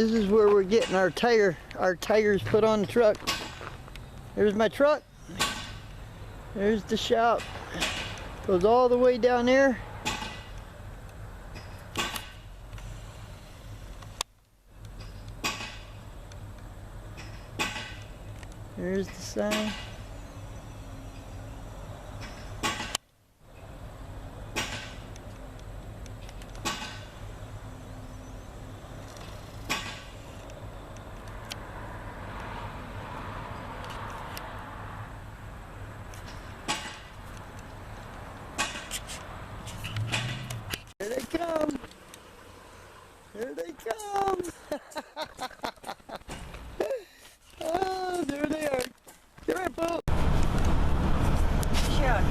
this is where we're getting our tires put on the truck. There's my truck. There's the shop. Goes all the way down there. There's the sign. Here they come. Here they come. Oh, there they are. Come here, Pooh. Shut.